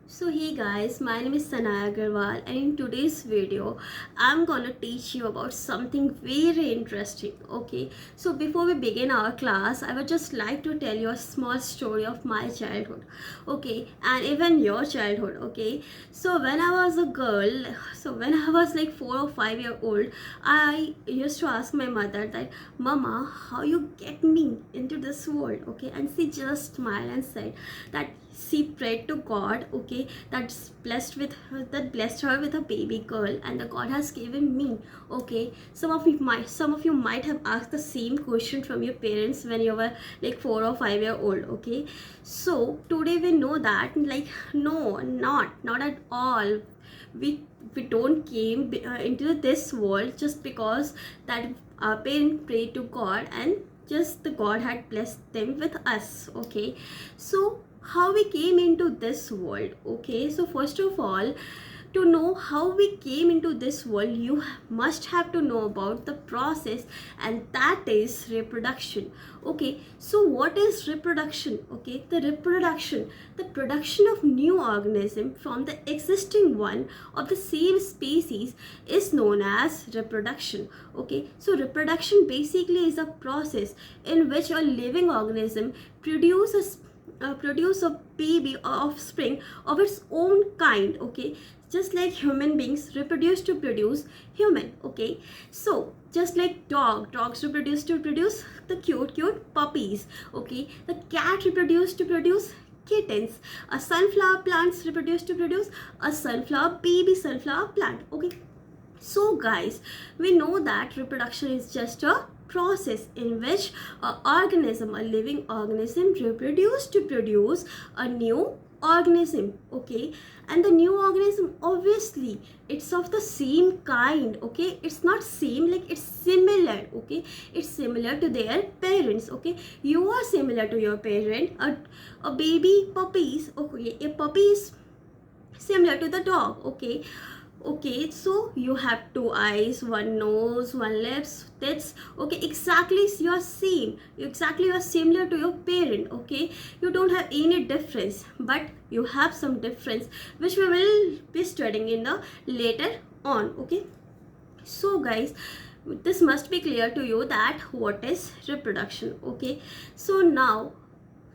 So hey guys, my name is Sanaya Agarwal and in today's video I'm gonna teach you about something very interesting. Okay, so before we begin our class, I would just like to tell you a small story of my childhood. Okay, and even your childhood. Okay, so when I was a girl, so when I was like 4 or 5 year old, I used to ask my mother that, Mama, how you get me into this world? Okay, and she just smiled and said that she prayed to God, okay, that blessed her with a baby girl, and the God has given me. Okay, some of you might have asked the same question from your parents when you were like 4 or 5 year old. Okay, so today we know that, like, no, not at all. We don't came into this world just because that our parents prayed to God and just the God had blessed them with us. Okay, so how we came into this world. Okay, so first of all, to know how we came into this world, you must have to know about the process, and that is reproduction. Okay, so what is reproduction? Okay, the production of new organism from the existing one of the same species is known as reproduction. Okay, so reproduction basically is a process in which a living organism produce a baby or offspring of its own kind. Okay, just like human beings reproduce to produce human. Okay, so just like dogs reproduce to produce the cute puppies. Okay, the cat reproduce to produce kittens. A sunflower plants reproduce to produce a sunflower plant. Okay, so guys, we know that reproduction is just a process in which a living organism reproduce to produce a new organism. Okay, and the new organism, obviously, it's of the same kind. Okay, it's not same, like it's similar. Okay, it's similar to their parents. Okay, you are similar to your parent. A baby puppies. Okay, a puppy is similar to the dog. Okay, okay, so you have two eyes, one nose, one lips. That's okay, exactly. You're same, exactly, you're similar to your parent. Okay, you don't have any difference, but you have some difference which we will be studying in the later on. Okay, so guys, this must be clear to you that what is reproduction. Okay, so now,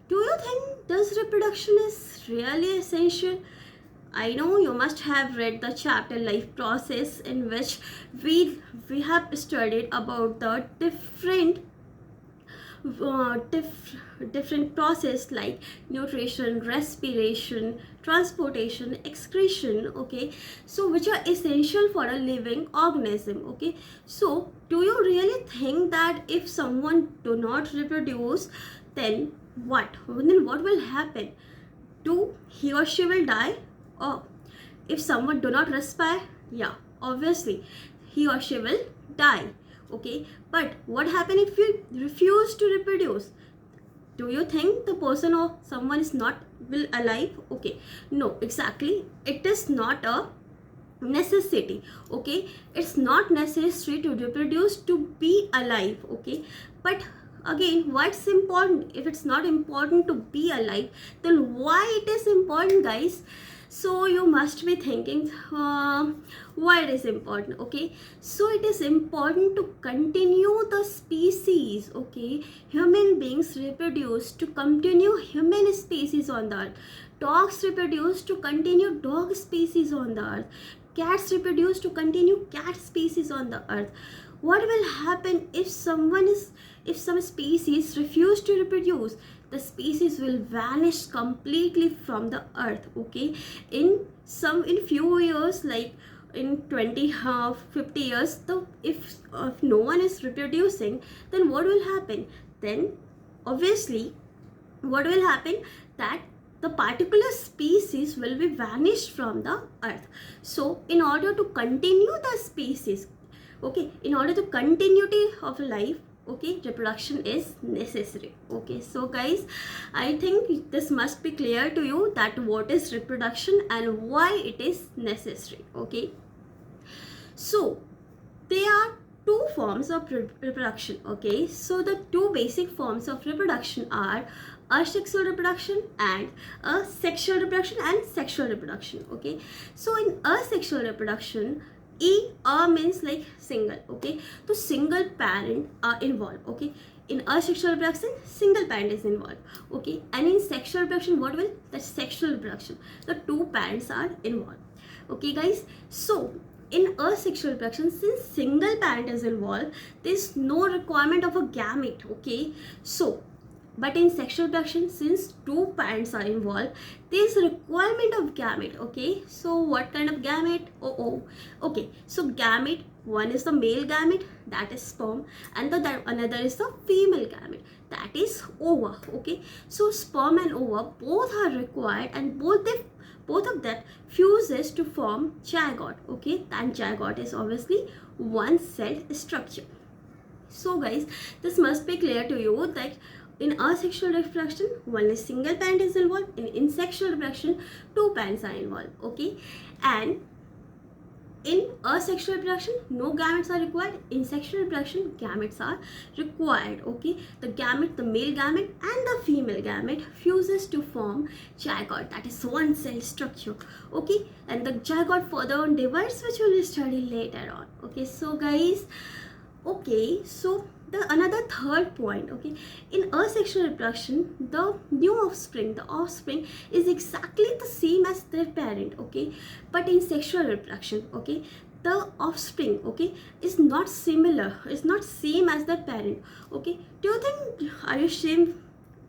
do you think does reproduction is really essential? I know you must have read the chapter Life Process, in which we have studied about the different process like nutrition, respiration, transportation, excretion. Okay, so which are essential for a living organism. Okay, so do you really think that if someone do not reproduce, then what will happen? Do he or she will die? Or if someone do not respire, yeah, obviously he or she will die. Okay, but what happen if you refuse to reproduce? Do you think the person or someone is not will alive? Okay, no, exactly, it is not a necessity. Okay, it's not necessary to reproduce to be alive. Okay, but again, what's important? If it's not important to be alive, then why it is important, guys? So you must be thinking, why it is important. Okay, so it is important to continue the species. Okay, human beings reproduce to continue human species on the earth. Dogs reproduce to continue dog species on the earth. Cats reproduce to continue cat species on the earth. What will happen if some species refuse to reproduce? The species will vanish completely from the earth. Okay, in few years, like in 20 50 years, if no one is reproducing, then what will happen? Then obviously, what will happen, that the particular species will be vanished from the earth. So in order to continue the species, okay, in order to continuity of life, okay, reproduction is necessary. Okay, so guys, I think this must be clear to you that what is reproduction and why it is necessary. Okay, so there are two forms of reproduction. Okay, so the two basic forms of reproduction are asexual reproduction and sexual reproduction and sexual reproduction. Okay, so in asexual reproduction, means like single. Okay, so single parent are involved. Okay, in asexual reproduction, single parent is involved. Okay, and in sexual reproduction, what will the sexual reproduction, the two parents are involved. Okay guys, so in asexual reproduction, since single parent is involved, there is no requirement of a gamete. Okay, so but in sexual reproduction, since two parents are involved, there is a requirement of gamete. Okay, so what kind of gamete? Okay, so gamete, one is the male gamete, that is sperm, and another is the female gamete, that is ova. Okay, so sperm and ova both are required, and both of that fuses to form zygote. Okay, and zygote is obviously one celled structure. So guys, this must be clear to you that in asexual reproduction, only single parent is involved. In sexual reproduction, two parents are involved. Okay, and in asexual reproduction, no gametes are required. In sexual reproduction, gametes are required. Okay, the gamete, the male gamete and the female gamete fuses to form zygote, that is one cell structure. Okay, and the zygote further on divides, which we will study later on. Okay, so guys, okay, so the another third point. Okay, in asexual reproduction, the new offspring, the offspring is exactly the same as their parent. Okay, but in sexual reproduction, okay, the offspring, okay, is not similar, is not same as the parent. Okay, do you think, are you same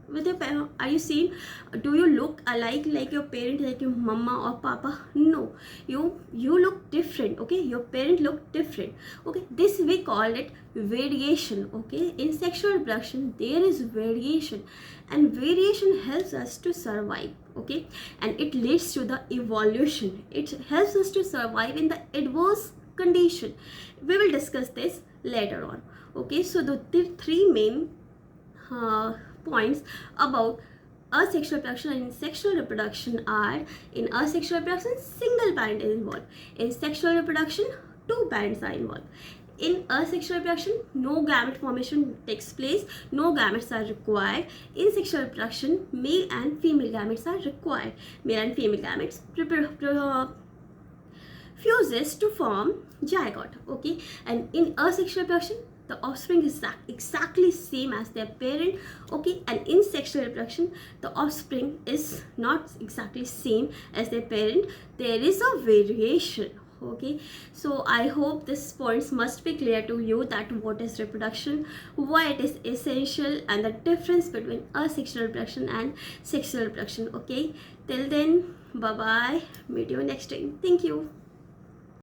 with your parent? Are you same? Do you look alike like your parent, like your mama or papa? No, you look different. Okay, your parent look different. Okay, this we call it variation. Okay, in sexual reproduction there is variation, and variation helps us to survive. Okay, and it leads to the evolution. It helps us to survive in the adverse condition. We will discuss this later on. Okay, so the three main points about asexual reproduction and sexual reproduction are: in asexual reproduction, single parent is involved. In sexual reproduction, two parents are involved. In asexual reproduction, no gamete formation takes place, no gametes are required. In sexual reproduction, male and female gametes are required. Male and female gametes fuses to form zygote. Okay, and in asexual reproduction, the offspring is exactly same as their parent. Okay, and in sexual reproduction, the offspring is not exactly same as their parent. There is a variation. Okay, so I hope this points must be clear to you, that what is reproduction, why it is essential, and the difference between asexual reproduction and sexual reproduction. Okay, till then, bye bye, meet you next time. Thank you.